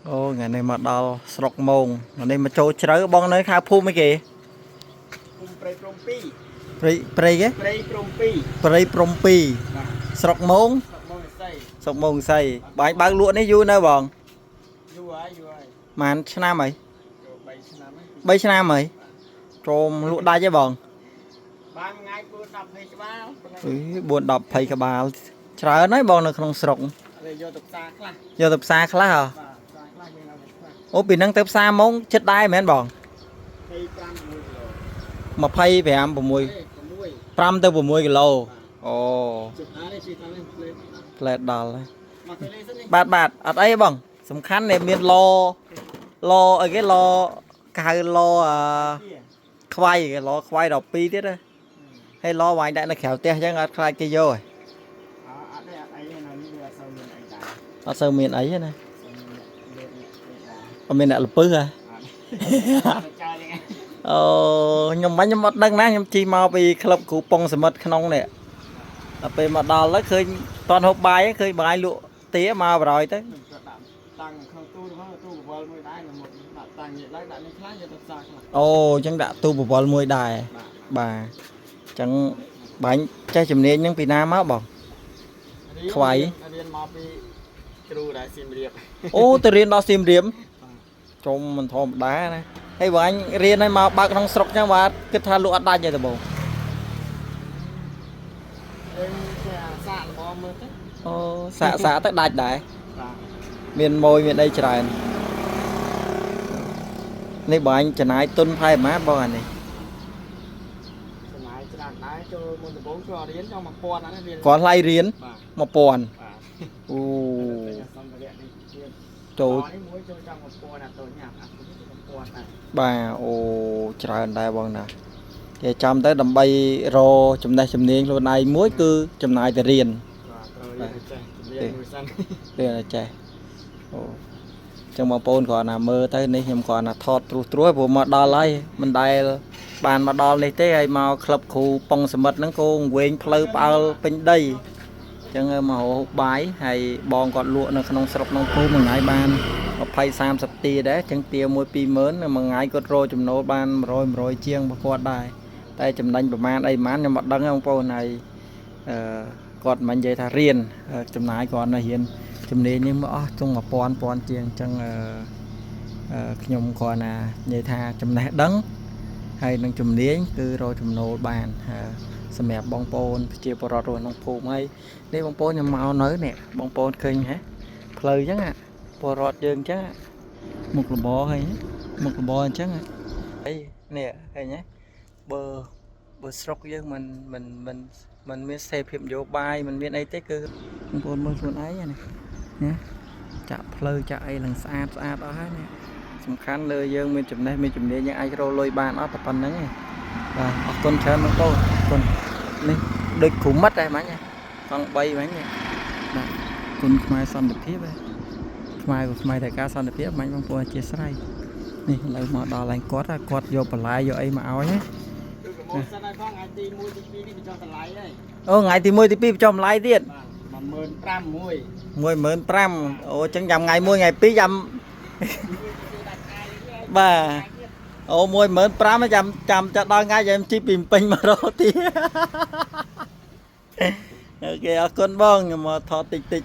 Ô ngày này mà đào sọc mông ngày này mà trâu chớ bong nơi khá phu mấy kì Prey prompi prey cái prey prompi sọc mông say bãi bác lụa này vui nơi bọn mà năm ấy bây năm ấy trôm lụa đai chứ bọn buồn đọc thầy cả bà chờ nói bọn nó không sọc vô tập xa khá hả ô bị năng tập xa mông chết đai mến bọn mà phay về em mùi pram tới mùi kilo ồ lẹt đào bạt bạt ở đây bằng sầm khăn này miền lo ở cái lo cài lo khoai cái lo khoai đọc pi tiết đấy hay lo ngoài đại nó khéo tia chứ ngắt khoai kia vô rồi ở sâu miền ấy này ở miền đại là pứ à nhom bánh nhom mất đăng ná nhom chi mau bị club cụ pong sầm mất khăn này là về mà đào lấy khơi toàn hộp bài khơi bài lụa tía mau rồi tới ô chẳng đã tu bộ bò môi đài bà chẳng bánh trái chùm nến những Việt Nam á bọn khoái ô tôi riêng đó xiêm riếm trong mình thòm đá này hay bọn anh riêng này mà bác trong sọc nha mà cái tha lụa đai vậy bộ ô xạ tới đạch đại miền môi miền đây trời này bọn anh chẳng ai tuân phai má bao này có lai riến một pòn trời bà ô trời đây bọn nào thì trong tới đầm bay rô chùm đây chùm niên luôn này muối cư chùm này thì riền đây là trẻ trong mà pôn còn là mơ tớiនេះខ្ញុំcòn là thọtត្រួសព្រោះមកដល់ហើយមិនដែលបានមកដល់នេះទេហើយមកក្លឹបគ្រូប៉ុងសមិទ្ធហ្នឹងគោវែងផ្លូវផ្អើលពេញដីអញ្ចឹងមកហូបបាយហើយបងគាត់លក់នៅក្នុងស្រុកក្នុងភូមិមួយថ្ងៃបាន20 30 ទីដែរអញ្ចឹងទា1 20000មួយថ្ងៃគាត់រកចំណូលបាន100 ជាងរបស់គាត់ដែរតែចំណេញប្រមាណអីប្រមាណខ្ញុំអត់ដឹងទេបងប្អូនហើយគាត់មិននិយាយថារៀនចំណាយគាត់នៅរៀនជំនាញនេះមកអស់ចុង1000ជាងអញ្ចឹងខ្ញុំគាត់ណានិយាយថាចំណេះដឹងហើយនឹងជំនាញគឺរកចំណូលបានសម្រាប់បងប្អូនប្រជាពលរដ្ឋរស់ក្នុងភូមិហើយនេះបងប្អូនខ្ញុំមកនៅនេះបងប្អូនឃើញហ៎ផ្លូវអញ្ចឹងពលរដ្ឋយើងអញ្ចឹងមុខរបរហើយមុខរបរអញ្ចឹងអីនេះឃើញហ៎បើស្រុកយើងមិនមានសេភាពនយោបាយមិនមានអីទេគឺបងប្អូនមើលខ្លួនឯងណាចាក់ផ្លូវចាក់អីឡើងស្អាតអស់ហើយនេះសំខាន់លើយើងមានចំណេះមានជំនាញយើងអាចរកលុយបានអត់តែប៉ុណ្្នឹងឯងបាទអរគុណច្រើនបងប្អូនអរគុណនេះដូចគ្រូមិត្តដែរមិញកង់3មិញបាទគុណខ្មែរសន្តិភាពខ្មែរតែការសន្តិភាពមិញបងប្អូនអធិស្ឋាននេះឥឡូវមកដល់ឡើងគាត់យកបន្លែយកអីមកឲ្យណាអូថ្ងៃទី1ទី2បញ្ចុះបន្លែទៀត15000អូចឹងចាំថ្ងៃ1ថ្ងៃ2ចាំបាទអូ15000ចាំដល់ថ្ងៃចាំជីពីពេញមករកទៀតអូខេអរគុណបងខ្ញុំមកថតតិច